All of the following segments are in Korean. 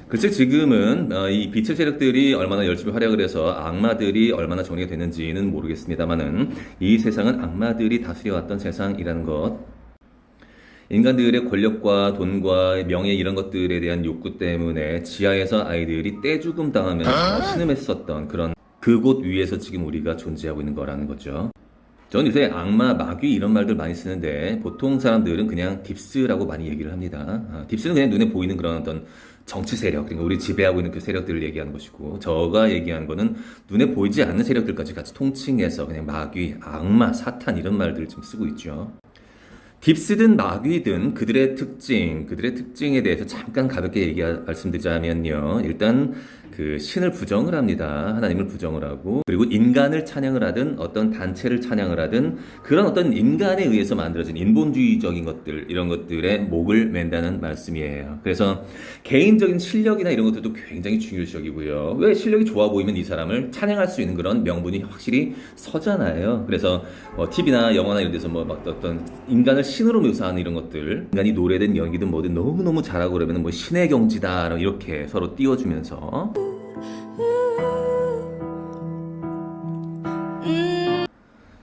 글쎄 지금은 이 빛의 세력들이 얼마나 열심히 활약을 해서 악마들이 얼마나 정리가 되는지는 모르겠습니다만은 이 세상은 악마들이 다스려왔던 세상이라는 것, 인간들의 권력과 돈과 명예 이런 것들에 대한 욕구 때문에 지하에서 아이들이 떼죽음 당하면서 신음했었던 그런 그곳 위에서 지금 우리가 존재하고 있는 거라는 거죠. 저는 요새 악마, 마귀 이런 말들 많이 쓰는데 보통 사람들은 그냥 딥스라고 많이 얘기를 합니다. 딥스는 그냥 눈에 보이는 그런 어떤 정치 세력, 그러니까 우리 지배하고 있는 그 세력들을 얘기하는 것이고, 저가 얘기하는 거는 눈에 보이지 않는 세력들까지 같이 통칭해서 그냥 마귀, 악마, 사탄 이런 말들을 지금 쓰고 있죠. 딥스든 마귀든 그들의 특징에 대해서 잠깐 가볍게 말씀드리자면요. 일단 그 신을 부정을 합니다. 하나님을 부정을 하고, 그리고 인간을 찬양을 하든 어떤 단체를 찬양을 하든 그런 어떤 인간에 의해서 만들어진 인본주의적인 것들, 이런 것들에 목을 맨다는 말씀이에요. 그래서 개인적인 실력이나 이런 것들도 굉장히 중요시적이고요. 왜 실력이 좋아 보이면 이 사람을 찬양할 수 있는 그런 명분이 확실히 서잖아요. 그래서 TV나 영화나 이런 데서 막 어떤 인간을 신으로 묘사하는 이런 것들, 인간이 노래든 연기든 뭐든 너무너무 잘하고 그러면 뭐 신의 경지다 이렇게 서로 띄워주면서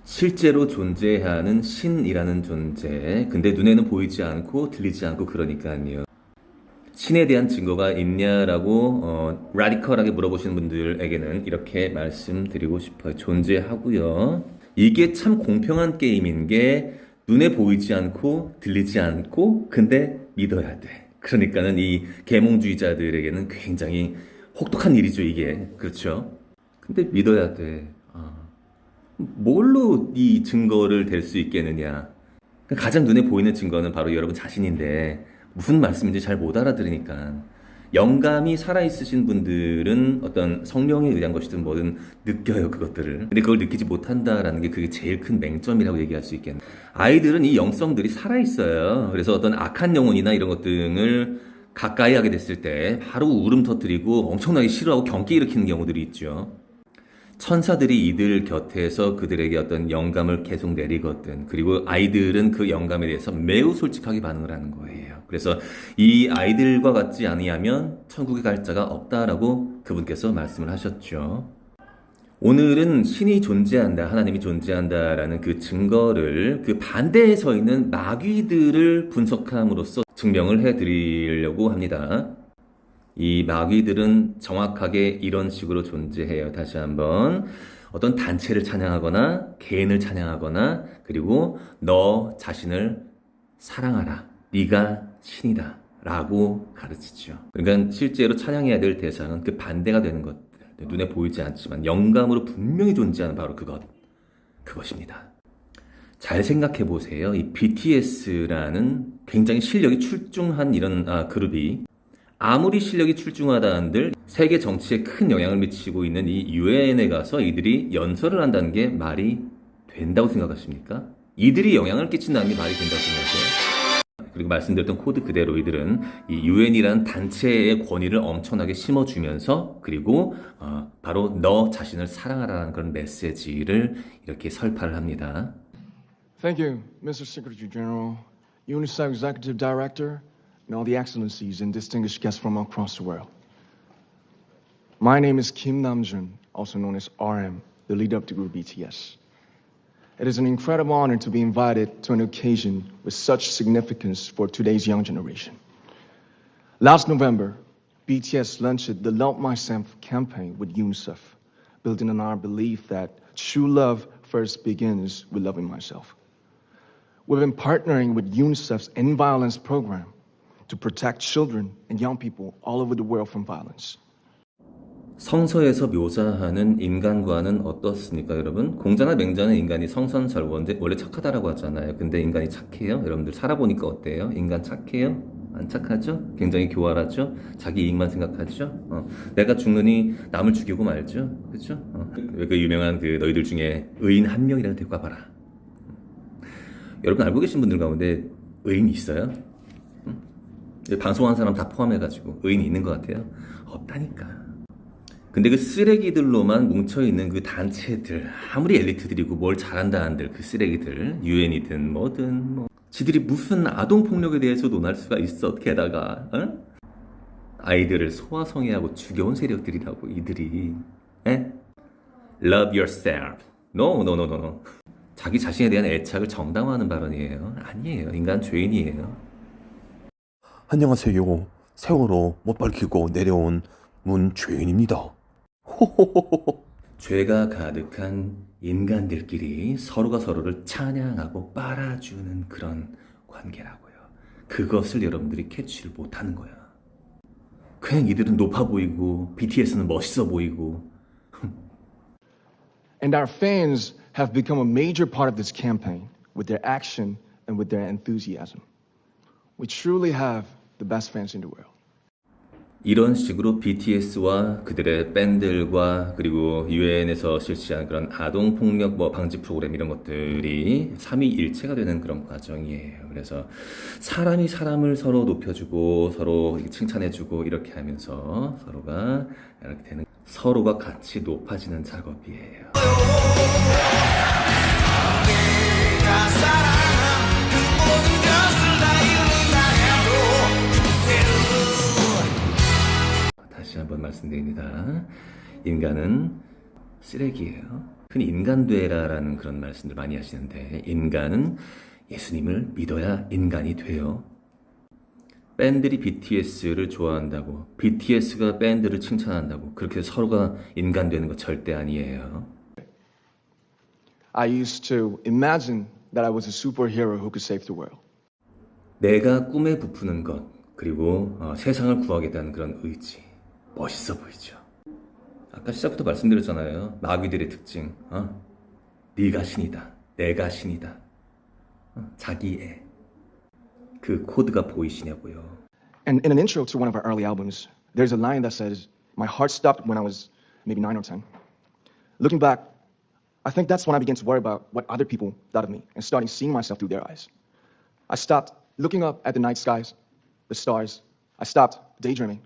실제로 존재하는 신이라는 존재, 근데 눈에는 보이지 않고 들리지 않고 그러니까요. 신에 대한 증거가 있냐라고 라디컬하게 물어보시는 분들에게는 이렇게 말씀드리고 싶어요. 존재하고요. 이게 참 공평한 게임인 게 눈에 보이지 않고 들리지 않고 근데 믿어야 돼. 그러니까는 이 계몽주의자들에게는 굉장히 혹독한 일이죠, 이게. 그렇죠? 근데 믿어야 돼. 뭘로 이 증거를 댈 수 있겠느냐? 가장 눈에 보이는 증거는 바로 여러분 자신인데 무슨 말씀인지 잘 못 알아들으니까 영감이 살아있으신 분들은 어떤 성령에 의한 것이든 뭐든 느껴요, 그것들을. 근데 그걸 느끼지 못한다라는 게 그게 제일 큰 맹점이라고 얘기할 수 있겠네. 아이들은 이 영성들이 살아있어요. 그래서 어떤 악한 영혼이나 이런 것 등을 가까이 하게 됐을 때 바로 울음 터뜨리고 엄청나게 싫어하고 경계 일으키는 경우들이 있죠. 천사들이 이들 곁에서 그들에게 어떤 영감을 계속 내리거든. 그리고 아이들은 그 영감에 대해서 매우 솔직하게 반응을 하는 거예요. 그래서 이 아이들과 같지 아니하면 천국에 갈 자가 없다라고 그분께서 말씀을 하셨죠. 오늘은 신이 존재한다, 하나님이 존재한다라는 그 증거를 그 반대에 서 있는 마귀들을 분석함으로써 증명을 해드리려고 합니다. 이 마귀들은 정확하게 이런 식으로 존재해요. 다시 한번 어떤 단체를 찬양하거나 개인을 찬양하거나 그리고 너 자신을 사랑하라. 네가 신이다. 라고 가르치죠. 그러니까 실제로 찬양해야 될 대상은 그 반대가 되는 것들. 눈에 보이지 않지만 영감으로 분명히 존재하는 바로 그것입니다. 잘 생각해 보세요. 이 BTS라는 굉장히 실력이 출중한 이런 그룹이 아무리 실력이 출중하다 한들 세계 정치에 큰 영향을 미치고 있는 이 유엔에 가서 이들이 연설을 한다는 게 말이 된다고 생각하십니까? 이들이 영향을 끼친다는 게 말이 된다고 생각하세요? 그리고 말씀드렸던 코드 그대로 이들은 이 유엔이라는 단체의 권위를 엄청나게 심어주면서 그리고 바로 너 자신을 사랑하라는 그런 메시지를 이렇게 설파를 합니다. Thank you, Mr. Secretary General, UNICEF Executive Director, and all the excellencies and distinguished guests from across the world. My name is Kim Namjoon, also known as RM, the leader of the group BTS. It is an incredible honor to be invited to an occasion with such significance for today's young generation. Last November, BTS launched the Love Myself campaign with UNICEF, building on our belief that true love first begins with loving myself. We've been partnering with UNICEF's End Violence program to protect children and young people all over the world from violence. 성서에서 묘사하는 인간과는 어떻습니까, 여러분? 공자나 맹자는 인간이 성선설원데 원래 착하다라고 하잖아요. 근데 인간이 착해요? 여러분들 살아보니까 어때요? 인간 착해요? 안 착하죠? 굉장히 교활하죠? 자기 이익만 생각하죠? 내가 죽느니 남을 죽이고 말죠? 그렇죠? 왜 그 유명한 그 너희들 중에 의인 한 명이라도 데리고 와봐라. 여러분 알고 계신 분들 가운데 의인이 있어요? 방송하는 사람 다 포함해가지고 의인이 있는 것 같아요? 없다니까. 근데 그 쓰레기들로만 뭉쳐있는 그 단체들, 아무리 엘리트들이고 뭘 잘한다 한들 그 쓰레기들, 유엔이든 뭐든 지들이 무슨 아동폭력에 대해서 논할 수가 있어, 게다가 아이들을 소아성애하고 죽여온 세력들이라고 이들이. 에? Love yourself. No, no, no, no, no. 자기 자신에 대한 애착을 정당화하는 발언이에요. 아니에요. 인간 죄인이에요. 안녕하세요. 세월호 못 밝히고 내려온 문죄인입니다. 호호호호. 죄가 가득한 인간들끼리 서로가 서로를 찬양하고 빨아주는 그런 관계라고요. 그것을 여러분들이 캐치를 못하는 거야. 그냥 이들은 높아 보이고 BTS는 멋있어 보이고. And our fans have become a major part of this campaign with their action and with their enthusiasm. We truly have the best fans in the world. 이런 식으로 BTS와 그들의 밴들과 그리고 유엔에서 실시한 그런 아동 폭력 방지 프로그램 이런 것들이 삼위일체가 되는 그런 과정이에요. 그래서 사람이 사람을 서로 높여주고 서로 이렇게 칭찬해주고 이렇게 하면서 서로가 이렇게 되는 서로가 같이 높아지는 작업이에요. 다시 한번 말씀드립니다. 인간은 쓰레기예요. 흔히 인간되라라는 그런 말씀들 많이 하시는데 인간은 예수님을 믿어야 인간이 돼요. 밴들이 BTS를 좋아한다고 BTS가 밴드를 칭찬한다고 그렇게 서로가 인간 되는 거 절대 아니에요. I used to imagine that I was a superhero who could save the world. 내가 꿈에 부푸는 것 그리고 세상을 구하겠다는 그런 의지 멋있어 보이죠. 아까 시작부터 말씀드렸잖아요. 마귀들의 특징 네가 신이다 내가 신이다 자기애 그 코드가 보이시냐고요. And in an intro to one of our early albums, there's a line that says, "My heart stopped when I was maybe 9 or 10. Looking back, I think that's when I began to worry about what other people thought of me and starting seeing myself through their eyes. I stopped looking up at the night skies, the stars. I stopped daydreaming.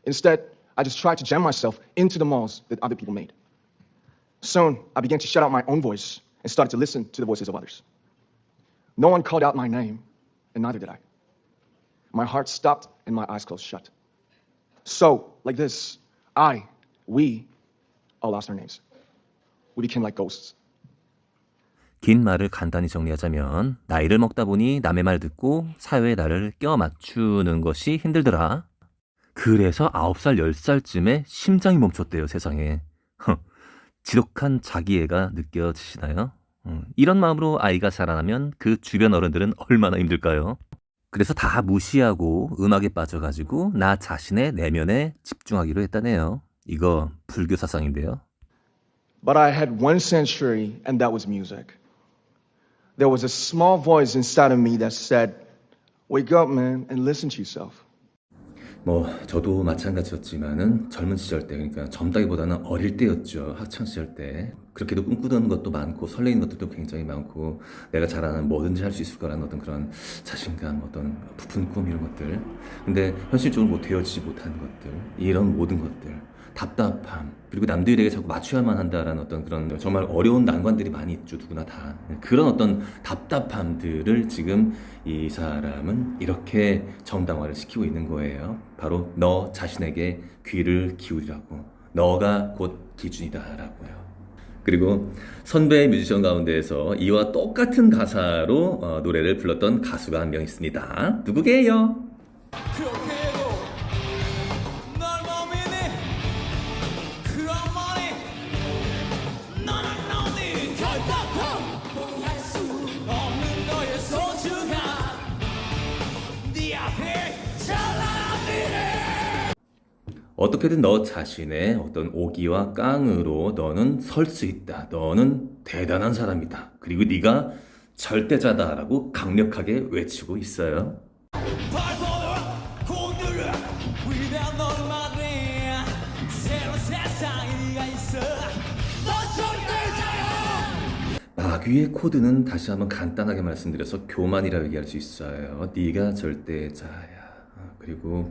Instead, I just tried to jam myself into the malls that other people made. Soon, I began to shut out my own voice and started to listen to the voices of others. No one called out my name, and neither did I. My heart stopped and my eyes closed shut. So, like this, we all lost our names. We became like ghosts. 긴 말을 간단히 정리하자면 나이를 먹다 보니 남의 말 듣고 사회에 나를 껴 맞추는 것이 힘들더라. 그래서 9살, 10살쯤에 심장이 멈췄대요, 세상에. 지독한 자기애가 느껴지시나요? 이런 마음으로 아이가 자라나면 그 주변 어른들은 얼마나 힘들까요? 그래서 다 무시하고 음악에 빠져가지고 나 자신의 내면에 집중하기로 했다네요. 이거 불교 사상인데요. But I had one sanctuary, and that was music. There was a small voice inside of me that said, "Wake up, man, and listen to yourself." 저도 마찬가지였지만은 젊은 시절 때, 그러니까 젊다기보다는 어릴 때였죠. 학창 시절 때. 그렇게도 꿈꾸던 것도 많고 설레이는 것들도 굉장히 많고 내가 잘하는 뭐든지 할 수 있을 거라는 어떤 그런 자신감, 어떤 부푼 꿈 이런 것들. 근데 현실적으로 되어지지 못하는 것들, 이런 모든 것들. 답답함, 그리고 남들에게 자꾸 맞춰야만 한다라는 어떤 그런 정말 어려운 난관들이 많이 있죠. 누구나 다. 그런 어떤 답답함들을 지금 이 사람은 이렇게 정당화를 시키고 있는 거예요. 바로 너 자신에게 귀를 기울이라고. 너가 곧 기준이다라고요. 그리고 선배 뮤지션 가운데에서 이와 똑같은 가사로 노래를 불렀던 가수가 한 명 있습니다. 누구게요? 어떻게든 너 자신의 어떤 오기와 깡으로 너는 설 수 있다. 너는 대단한 사람이다. 그리고 네가 절대자다라고 강력하게 외치고 있어요. 마귀의 코드는 다시 한번 간단하게 말씀드려서 교만이라고 얘기할 수 있어요. 네가 절대자야. 그리고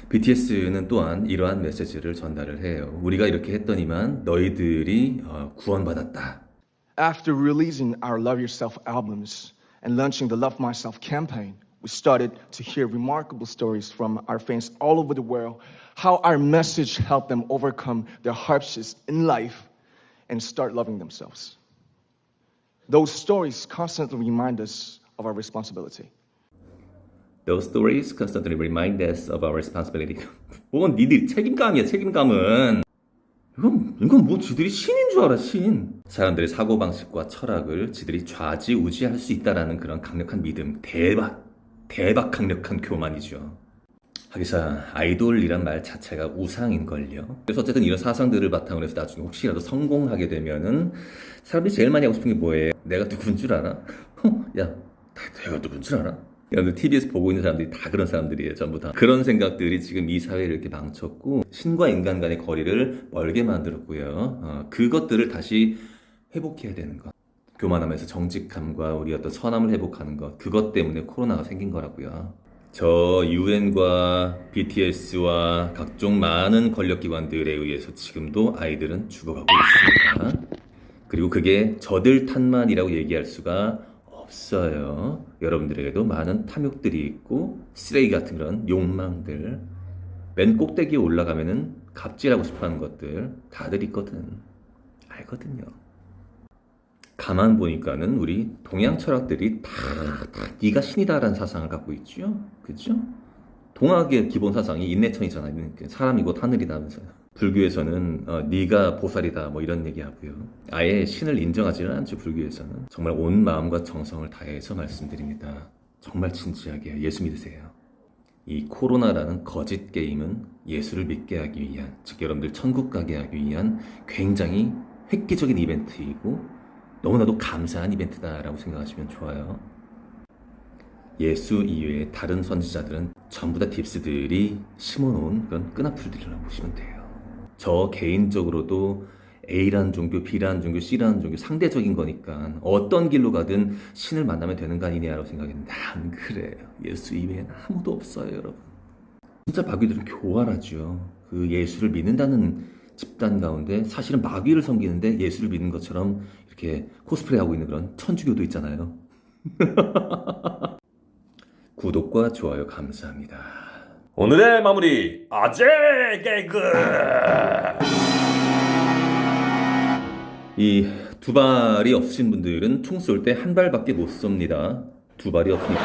BTS는 또한 이러한 메시지를 전달을 해요. 우리가 이렇게 했더니만 너희들이 구원받았다. After releasing our Love Yourself albums and launching the Love Myself campaign, we started to hear remarkable stories from our fans all over the world, how our message helped them overcome their hardships in life and start loving themselves. Those stories constantly remind us of our responsibility. Those stories constantly remind us of our responsibility. 뭔 니들이 책임감이야, 책임감은. 이건 뭐 지들이 신인 줄 알아, 신. 사람들의 사고방식과 철학을 지들이 좌지우지할 수 있다라는 그런 강력한 믿음. 대박 강력한 교만이죠. 하기사 아이돌이란 말 자체가 우상인걸요. 그래서 어쨌든 이런 사상들을 바탕으로 해서 나중에 혹시라도 성공하게 되면은 사람들이 제일 많이 하고 싶은 게 뭐예요? 내가 누군 줄 알아? 야, 내가 누군 줄 알아? 여러분들 TBS 보고 있는 사람들이 다 그런 사람들이에요. 전부 다. 그런 생각들이 지금 이 사회를 이렇게 망쳤고 신과 인간 간의 거리를 멀게 만들었고요. 그것들을 다시 회복해야 되는 것. 교만하면서 정직함과 우리 어떤 선함을 회복하는 것. 그것 때문에 코로나가 생긴 거라고요. 저 UN과 BTS와 각종 많은 권력기관들에 의해서 지금도 아이들은 죽어가고 있습니다. 그리고 그게 저들 탓만이라고 얘기할 수가 없어요. 여러분들에게도 많은 탐욕들이 있고 쓰레기 같은 그런 욕망들, 맨 꼭대기에 올라가면은 갑질하고 싶어하는 것들 다들 있거든. 알거든요. 가만 보니까는 우리 동양 철학들이 다 네가 신이다라는 사상을 갖고 있죠. 그죠? 동학의 기본 사상이 인내천이잖아요. 사람이 곧 하늘이다면서요. 불교에서는 네가 보살이다 뭐 이런 얘기하고요. 아예 신을 인정하지는 않죠. 불교에서는. 정말 온 마음과 정성을 다해서 말씀드립니다. 정말 진지하게 예수 믿으세요. 이 코로나라는 거짓 게임은 예수를 믿게 하기 위한, 즉 여러분들 천국 가게 하기 위한 굉장히 획기적인 이벤트이고 너무나도 감사한 이벤트다라고 생각하시면 좋아요. 예수 이외의 다른 선지자들은 전부 다 딥스들이 심어놓은 그런 끈앞풀들이라고 보시면 돼요. 저 개인적으로도 A라는 종교, B라는 종교, C라는 종교 상대적인 거니까 어떤 길로 가든 신을 만나면 되는 거 아니냐라고 생각했는데 안 그래요. 예수 이외에는 아무도 없어요, 여러분. 진짜 마귀들은 교활하죠. 그 예수를 믿는다는 집단 가운데 사실은 마귀를 섬기는데 예수를 믿는 것처럼 이렇게 코스프레하고 있는 그런 천주교도 있잖아요. 구독과 좋아요 감사합니다. 오늘의 마무리 아재 개그. 이 두 발이 없으신 분들은 총 쏠 때 한 발밖에 못 쏩니다. 두 발이 없으니까